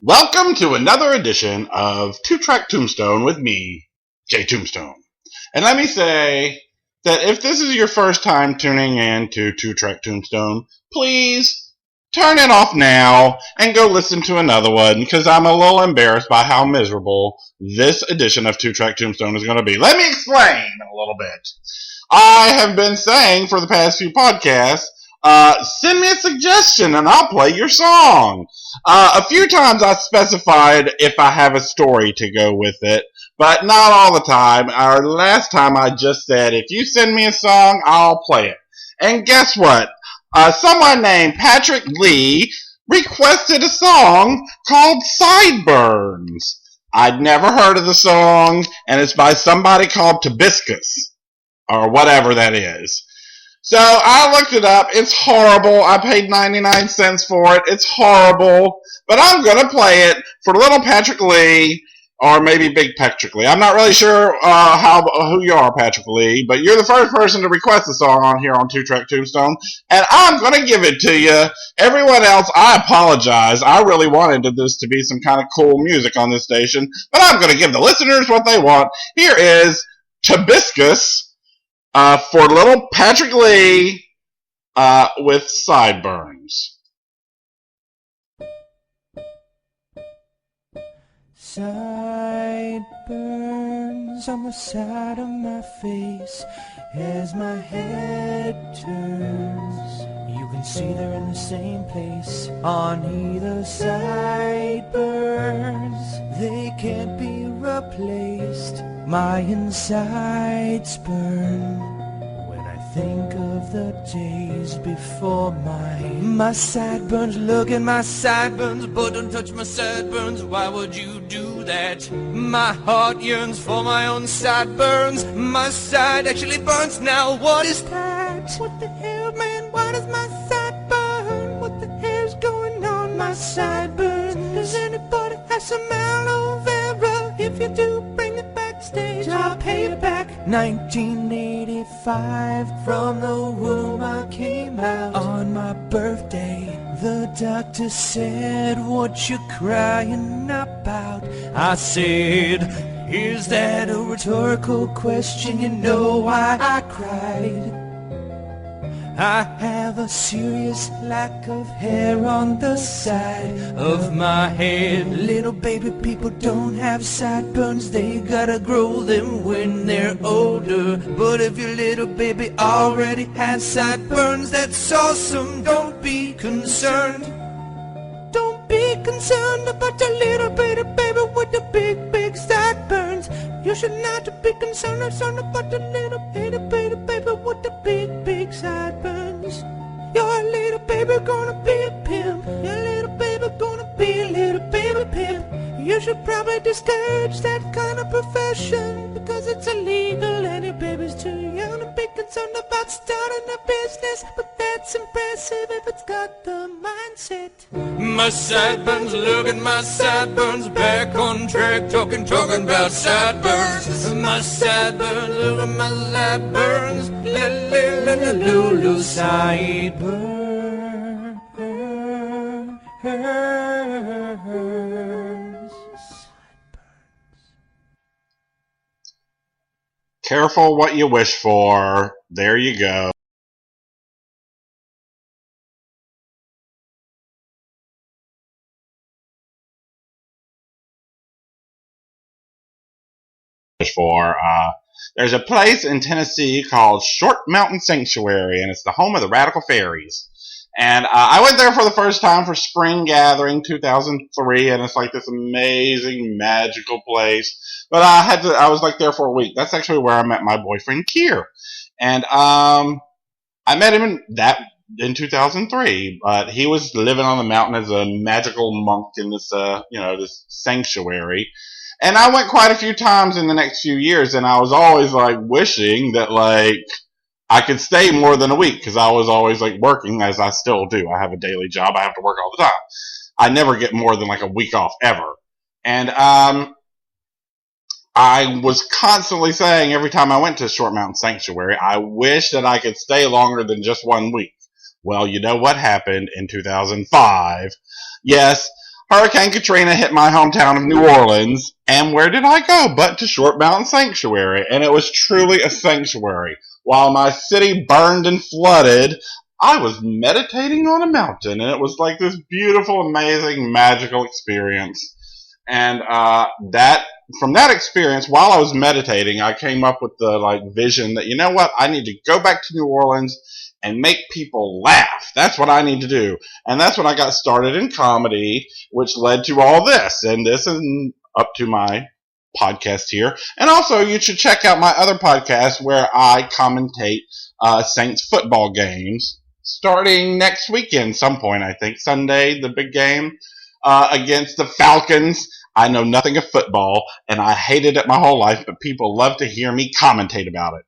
Welcome to another edition of Two Track Tombstone with me, Jay Tombstone. And let me say that if this is your first time tuning in to Two Track Tombstone, please turn it off now and go listen to another one because I'm a little embarrassed by how miserable this edition of Two Track Tombstone is going to be. Let me explain a little bit. I have been saying for the past few podcasts, send me a suggestion and I'll play your song. A few times I specified if I have a story to go with it, but not all the time. Our last time I just said, if you send me a song, I'll play it. And guess what? Someone named Patrick Lee requested a song called Sideburns. I'd never heard of the song, and it's by somebody called Tobuscus, or whatever that is. So I looked it up. It's horrible. I paid 99 cents for it. It's horrible. But I'm going to play it for little Patrick Lee, or maybe Big Patrick Lee. I'm not really sure who you are, Patrick Lee, but you're the first person to request a song on here on Two Track Tombstone, and I'm going to give it to you. Everyone else, I apologize. I really wanted this to be some kind of cool music on this station, but I'm going to give the listeners what they want. Here is Tobuscus. For little Patrick Lee, with Sideburns. Sideburns on the side of my face as my head turns. You can see they're in the same place on either side. Burns, they can't be replaced. My insides burn when I think of the days before my sideburns. Look at my sideburns, but don't touch my sideburns. Why would you do that? My heart yearns for my own sideburns. My side actually burns now. What is that? What the hell, man? Why does my side burn? What the hell's going on? My side burns. Does anybody have some aloe vera? If you do, bring it backstage. I'll pay it back. 1985, from the womb I came out on my birthday. The doctor said, what you crying about? I said, is that a rhetorical question? You know why I cried. I have a serious lack of hair on the side of my head. Little baby people don't have sideburns, they gotta grow them when they're older. But if your little baby already has sideburns, that's awesome, don't be concerned. Don't be concerned about the little baby with the big sideburns. You should not be concerned about the little baby with the big sideburns. Your little baby gonna be a pimp. Your little baby gonna be a little baby pimp. You should probably discourage that kind of profession because it's illegal and your baby's too young to be concerned about starting a business. But that's impressive if it's got the mindset. My sideburns, look at my sideburns, back on track, talking about sideburns. My sideburns, look at my sideburns, lulu sideburns. Careful what you wish for. There you go. There's a place in Tennessee called Short Mountain Sanctuary, and it's the home of the Radical Fairies. And I went there for the first time for Spring Gathering 2003, and it's like this amazing, magical place. But I was like there for a week. That's actually where I met my boyfriend Kier, and I met him in 2003. But he was living on the mountain as a magical monk in this this sanctuary. And I went quite a few times in the next few years, and I was always like wishing that like I could stay more than a week because I was always like working, as I still do. I have a daily job. I have to work all the time. I never get more than like a week off ever. And I was constantly saying every time I went to Short Mountain Sanctuary, I wish that I could stay longer than just 1 week. Well, you know what happened in 2005. Yes, Hurricane Katrina hit my hometown of New Orleans, and where did I go but to Short Mountain Sanctuary? And it was truly a sanctuary. While my city burned and flooded, I was meditating on a mountain, and it was like this beautiful, amazing, magical experience. And from that experience, while I was meditating, I came up with the vision that, you know what, I need to go back to New Orleans and make people laugh. That's what I need to do. And that's when I got started in comedy, which led to all this. And this is up to my podcast here. And also, you should check out my other podcast where I commentate Saints football games starting next weekend, some point, I think. Sunday, the big game against the Falcons. I know nothing of football, and I hated it my whole life, but people love to hear me commentate about it.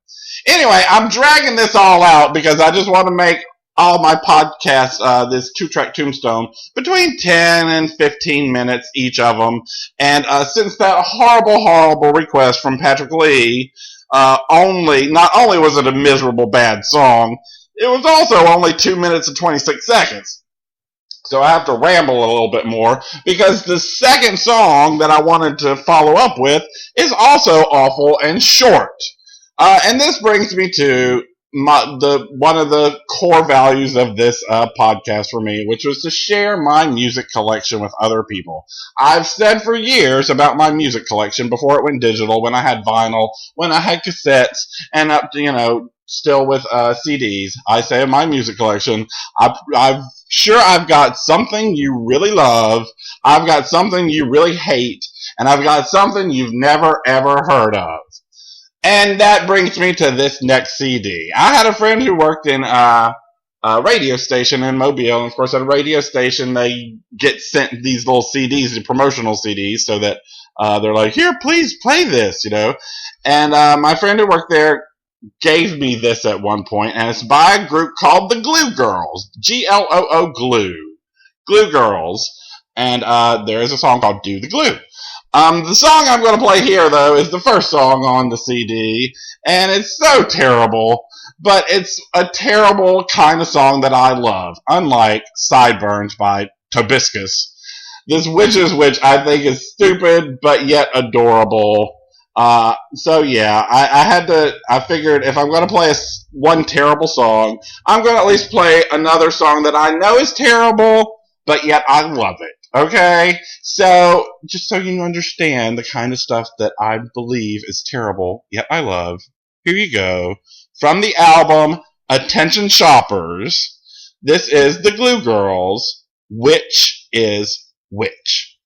Anyway, I'm dragging this all out because I just want to make all my podcasts, this 2-track Tombstone, between 10 and 15 minutes each of them. And since that horrible request from Patrick Lee, not only was it a miserable bad song, it was also only 2 minutes and 26 seconds. So I have to ramble a little bit more, because the second song that I wanted to follow up with is also awful and short. And this brings me to one of the core values of this podcast for me, which was to share my music collection with other people. I've said for years about my music collection before it went digital, when I had vinyl, when I had cassettes, and up to, still with CDs. I say my music collection, I've got something you really love, I've got something you really hate, and I've got something you've never ever heard of. And that brings me to this next CD. I had a friend who worked in a radio station in Mobile, and of course at a radio station they get sent these little CDs, the promotional CDs, so that they're like, here, please play this, And my friend who worked there gave me this at one point, and it's by a group called the Gloo Girls. Gloo, Gloo. Gloo Girls. And there is a song called Do the Glue. The song I'm going to play here, though, is the first song on the CD, and it's so terrible, but it's a terrible kind of song that I love, unlike Sideburns by Tobuscus. This Witch's Witch, I think, is stupid, but yet adorable. So yeah, I figured if I'm going to play one terrible song, I'm going to at least play another song that I know is terrible, but yet I love it. Okay? So, just so you understand the kind of stuff that I believe is terrible, yet I love, here you go. From the album, Attention Shoppers, this is the Gloo Girls, Which is Which?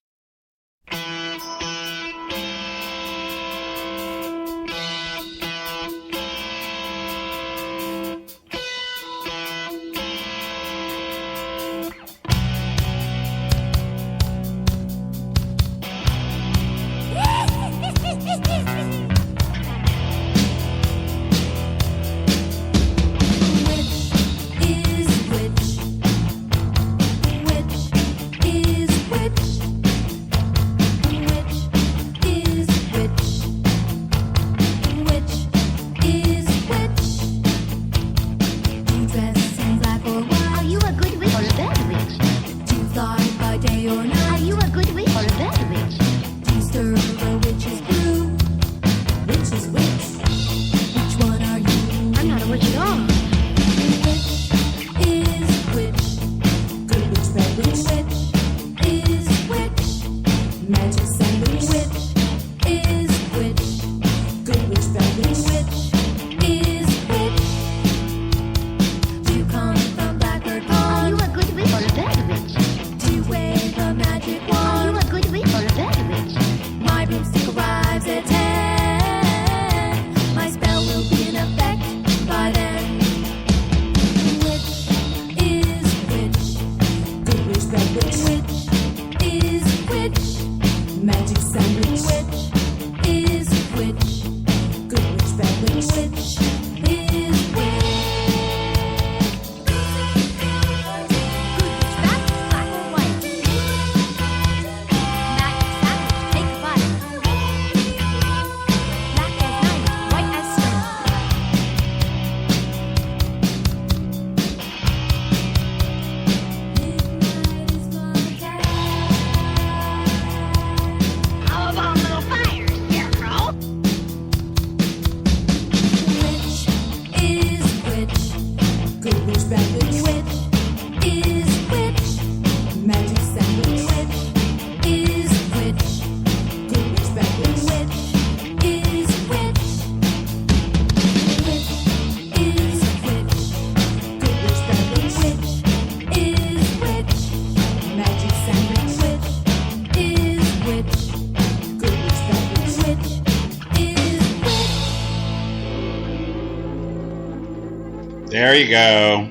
There you go.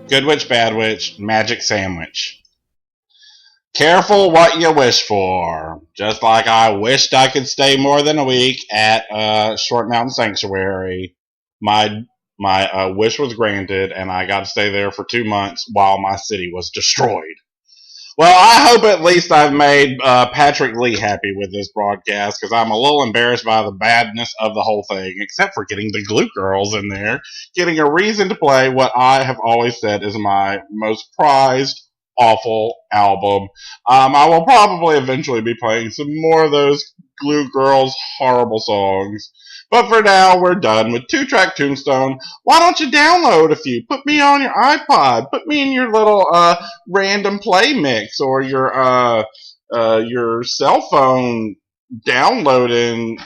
Good witch, bad witch, magic sandwich. Careful what you wish for. Just like I wished I could stay more than a week at Short Mountain Sanctuary, my wish was granted, and I got to stay there for 2 months while my city was destroyed. Well, I hope at least I've made Patrick Lee happy with this broadcast, because I'm a little embarrassed by the badness of the whole thing, except for getting the Gloo girls in there, getting a reason to play what I have always said is my most prized, awful album. I will probably eventually be playing some more of those Gloo girls' horrible songs. But for now, we're done with 2-track Tombstone. Why don't you download a few? Put me on your iPod. Put me in your little random play mix, or your cell phone downloading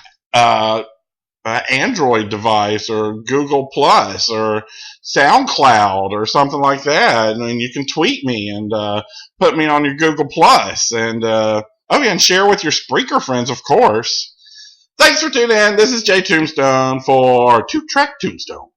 Android device, or Google Plus, or SoundCloud, or something like that. And you can tweet me and put me on your Google Plus, and and share with your Spreaker friends, of course. Thanks for tuning in. This is Jay Tombstone for 2-track Tombstone.